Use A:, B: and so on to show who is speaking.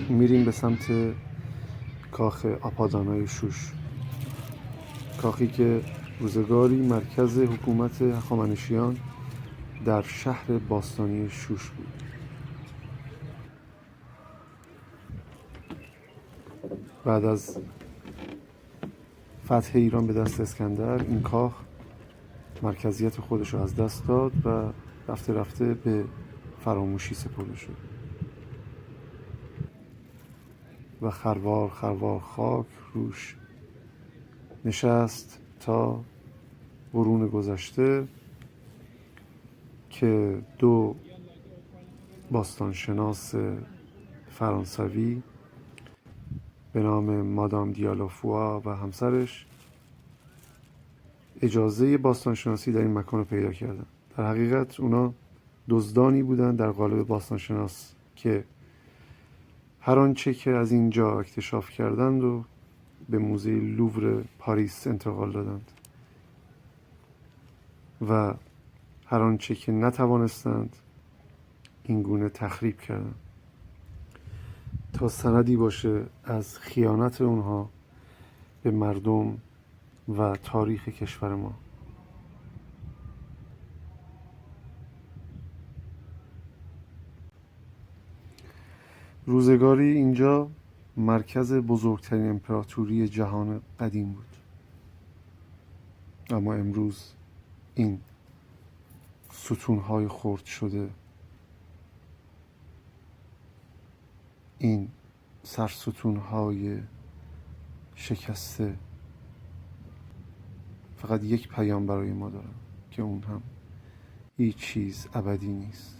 A: میریم به سمت کاخ آپادانای شوش، کاخی که روزگاری مرکز حکومت هخامنشیان در شهر باستانی شوش بود. بعد از فتح ایران به دست اسکندر این کاخ مرکزیت خودش رو از دست داد و رفته رفته به فراموشی سپرده شد و خروار خروار خاک روش نشست تا قرون گذشته که دو باستانشناس فرانسوی به نام مادام دیالافوا و همسرش اجازه باستانشناسی در این مکان رو پیدا کردن. در حقیقت اونا دزدانی بودن در قالب باستانشناس که هر آنچه که از اینجا اکتشاف کردند و به موزه لوور پاریس انتقال دادند و هر آنچه که نتوانستند این گونه تخریب کردند تا سندی باشه از خیانت اونها به مردم و تاریخ کشور ما. روزگاری اینجا مرکز بزرگترین امپراتوری جهان قدیم بود، اما امروز این ستونهای خرد شده، این سرستونهای شکسته فقط یک پیام برای ما دارن که اون هم هیچ چیز ابدی نیست.